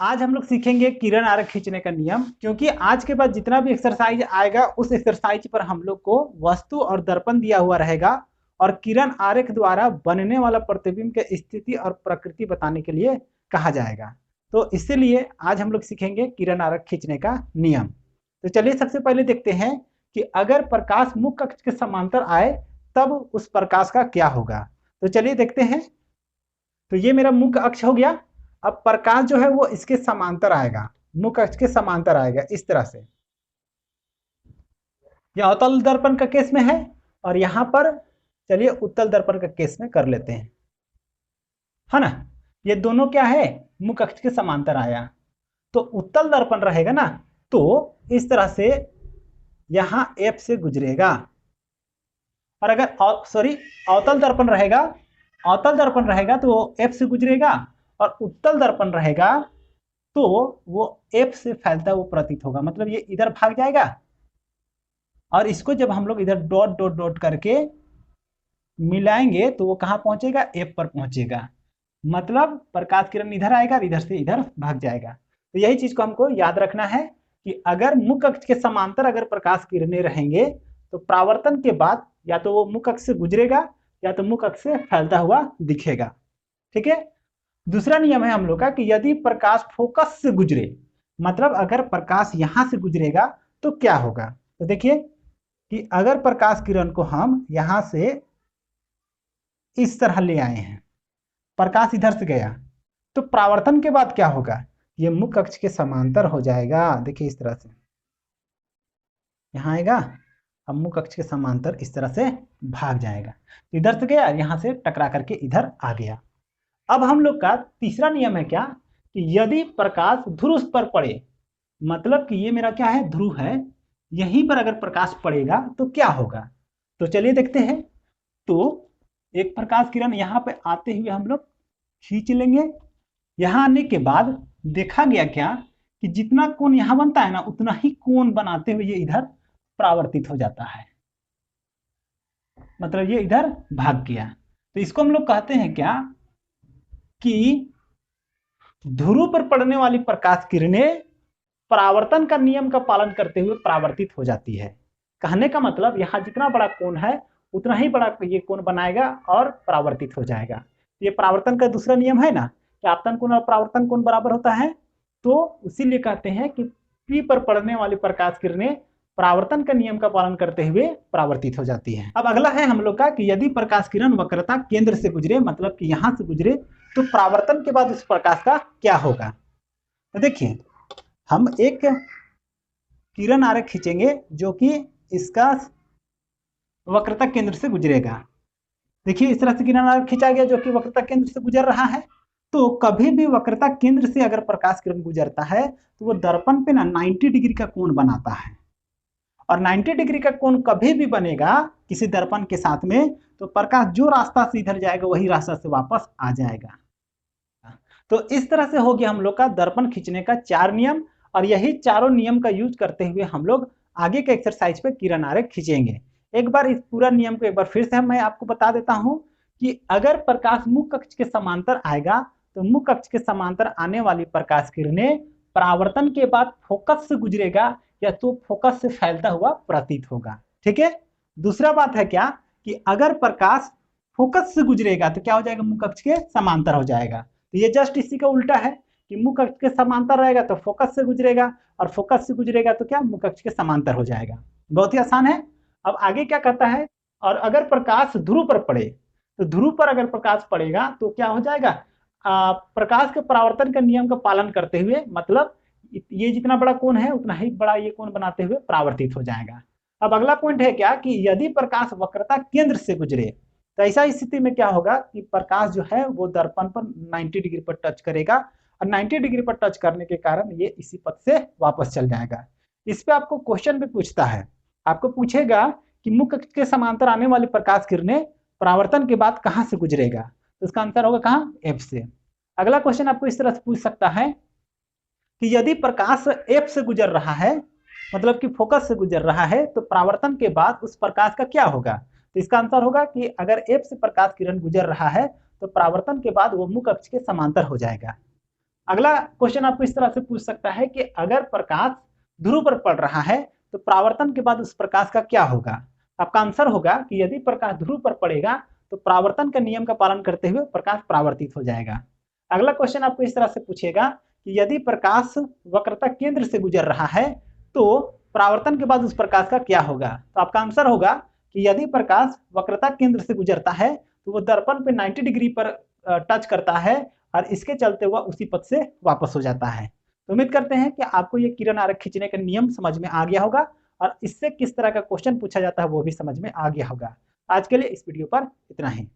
आज हम लोग सीखेंगे किरण आरेख खींचने का नियम, क्योंकि आज के बाद जितना भी एक्सरसाइज आएगा उस एक्सरसाइज पर हम लोग को वस्तु और दर्पण दिया हुआ रहेगा और किरण आरेख द्वारा बनने वाला प्रतिबिंब के स्थिति और प्रकृति बताने के लिए कहा जाएगा। तो इसीलिए आज हम लोग सीखेंगे किरण आरेख खींचने का नियम। तो चलिए सबसे पहले देखते हैं कि अगर प्रकाश मुख्य अक्ष के समांतर आए तब उस प्रकाश का क्या होगा। तो चलिए देखते हैं। तो ये मेरा मुख्य अक्ष हो गया। अब प्रकाश जो है वो इसके समांतर आएगा, मुख्य अक्ष के समांतर आएगा इस तरह से। यह अवतल दर्पण का केस में है और यहां पर चलिए उत्तल दर्पण का केस में कर लेते हैं, है ना। ये दोनों क्या है, मुख्य अक्ष के समांतर आया। तो उत्तल दर्पण रहेगा ना, तो इस तरह से यहां एफ से गुजरेगा। और अगर अवतल दर्पण रहेगा, अवतल दर्पण रहेगा तो वो एफ से गुजरेगा और उत्तल दर्पण रहेगा तो वो एफ से फैलता हुआ प्रतीत होगा। मतलब ये इधर भाग जाएगा और इसको जब हम लोग इधर डॉट डॉट डॉट करके मिलाएंगे तो वो कहां पहुंचेगा, एफ पर पहुंचेगा। मतलब प्रकाश किरण इधर आएगा और इधर से इधर भाग जाएगा। तो यही चीज को हमको याद रखना है कि अगर मुख्य अक्ष के समांतर अगर प्रकाश किरणें रहेंगे तो परावर्तन के बाद या तो वो मुख्य अक्ष से गुजरेगा या तो मुख्य अक्ष से फैलता हुआ दिखेगा। ठीक है। दूसरा नियम है हम लोग का कि यदि प्रकाश फोकस से गुजरे, मतलब अगर प्रकाश यहां से गुजरेगा तो क्या होगा। तो देखिए कि अगर प्रकाश किरण को हम यहां से इस तरह ले आए हैं, प्रकाश इधर से गया, तो परावर्तन के बाद क्या होगा, ये मुख्य अक्ष के समांतर हो जाएगा। देखिए इस तरह से यहां आएगा, अब मुख्य अक्ष के समांतर इस तरह से भाग जाएगा। इधर से गया, यहां से टकरा करके इधर आ गया। अब हम लोग का तीसरा नियम है क्या, कि यदि प्रकाश ध्रुव पर पड़े, मतलब कि ये मेरा क्या है, ध्रुव है, यहीं पर अगर प्रकाश पड़ेगा तो क्या होगा। तो चलिए देखते हैं। तो एक प्रकाश किरण यहां पे आते हुए हम लोग खींच लेंगे। यहां आने के बाद देखा गया क्या कि जितना कोण यहां बनता है ना, उतना ही कोण बनाते हुए ये इधर परावर्तित हो जाता है, मतलब ये इधर भाग गया। तो इसको हम लोग कहते हैं क्या कि ध्रुव पर पड़ने वाली प्रकाश किरणें परावर्तन का नियम का पालन करते हुए परावर्तित हो जाती है। कहने का मतलब यहां जितना बड़ा कोण है उतना ही बड़ा ये कोण बनाएगा और परावर्तित हो जाएगा। ये परावर्तन का दूसरा नियम है ना कि आपतन कोण और परावर्तन कोण बराबर होता है। तो इसीलिए कहते हैं कि पी पर पड़ने वाली प्रकाश किरणें परावर्तन का नियम का पालन करते हुए परावर्तित हो जाती है। अब अगला है हम लोग का कि यदि प्रकाश किरण वक्रता केंद्र से गुजरे, मतलब कि यहां से गुजरे, तो परावर्तन के बाद उस प्रकाश का क्या होगा। तो देखिए हम एक किरण आरेख खींचेंगे जो कि इसका वक्रता केंद्र से गुजरेगा। देखिए इस तरह से किरण आरेख खींचा गया जो कि वक्रता केंद्र से गुजर रहा है। तो कभी भी वक्रता केंद्र से अगर प्रकाश किरण गुजरता है तो वो दर्पण पे ना 90 डिग्री का कोण बनाता है। और 90 डिग्री का कोण कभी भी बनेगा किसी दर्पण के साथ में तो प्रकाश जो रास्ता से इधर जाएगा वही रास्ता से वापस आ जाएगा। तो इस तरह से हो गया हम लोग का दर्पण खींचने का 4 नियम, और यही चारों नियम का यूज करते हुए हम लोग आगे के एक्सरसाइज पे किरण आरेख खींचेंगे। एक बार इस पूरा नियम को एक बार फिर से मैं आपको बता देता हूं कि अगर प्रकाश मुख्य अक्ष के समांतर आएगा तो मुख्य अक्ष के समांतर आने वाली प्रकाश किरणें परावर्तन के बाद फोकस से गुजरेगा या तो फोकस से फैलता हुआ प्रतीत होगा। ठीक है। दूसरा बात है क्या कि अगर प्रकाश फोकस से गुजरेगा तो क्या हो जाएगा, मुख्य अक्ष के समांतर हो जाएगा। तो ये जस्ट इसी का उल्टा है कि मुख्य अक्ष के समांतर रहेगा तो फोकस से गुजरेगा और फोकस से गुजरेगा तो क्या, मुख्य अक्ष के समांतर हो जाएगा। बहुत ही आसान है। अब आगे क्या कहता है, और अगर प्रकाश ध्रुव पर पड़े तो ध्रुव पर अगर प्रकाश पड़ेगा तो क्या हो जाएगा, प्रकाश के परावर्तन का नियम का पालन करते हुए, मतलब ये जितना बड़ा कोण है उतना ही बड़ा ये कोण बनाते हुए परावर्तित हो जाएगा। अब अगला पॉइंट है क्या कि यदि प्रकाश वक्रता केंद्र से गुजरे तो ऐसा स्थिति में क्या होगा कि प्रकाश जो है वो दर्पण पर 90 डिग्री पर टच करेगा और 90 डिग्री पर टच करने के कारण ये इसी पथ से वापस चल जाएगा। इस पे आपको क्वेश्चन भी पूछता है, आपको पूछेगा कि मुख्य अक्ष के समांतर आने वाली प्रकाश किरणें परावर्तन के बाद कहां से गुजरेगा, तो इसका आंसर होगा कहां, एफ से। अगला क्वेश्चन आपको इस तरह से पूछ सकता है कि यदि प्रकाश एफ से गुजर रहा है, मतलब कि फोकस से गुजर रहा है, तो परावर्तन के बाद उस प्रकाश का क्या होगा। तो इसका आंसर होगा कि अगर एफ से प्रकाश किरण गुजर रहा है तो परावर्तन के बाद वो मुख्य अक्ष के समांतर हो जाएगा। अगला क्वेश्चन आपको इस तरह से पूछ सकता है कि अगर प्रकाश ध्रुव पर पड़ रहा है तो परावर्तन के बाद उस प्रकाश का क्या होगा। आपका आंसर होगा कि यदि प्रकाश ध्रुव पर पड़ेगा तो परावर्तन के नियम का पालन करते हुए प्रकाश परावर्तित हो जाएगा। अगला क्वेश्चन आपको इस तरह से पूछेगा कि यदि प्रकाश वक्रता केंद्र से गुजर रहा है तो परावर्तन के बाद उस प्रकाश का क्या होगा। तो आपका आंसर होगा कि यदि प्रकाश वक्रता केंद्र से गुजरता है तो वो दर्पण पे 90 डिग्री पर टच करता है और इसके चलते हुआ उसी पथ से वापस हो जाता है। तो उम्मीद करते हैं कि आपको ये किरण आरेख खींचने का नियम समझ में आ गया होगा और इससे किस तरह का क्वेश्चन पूछा जाता है वो भी समझ में आ गया होगा। आज के लिए इस वीडियो पर इतना ही।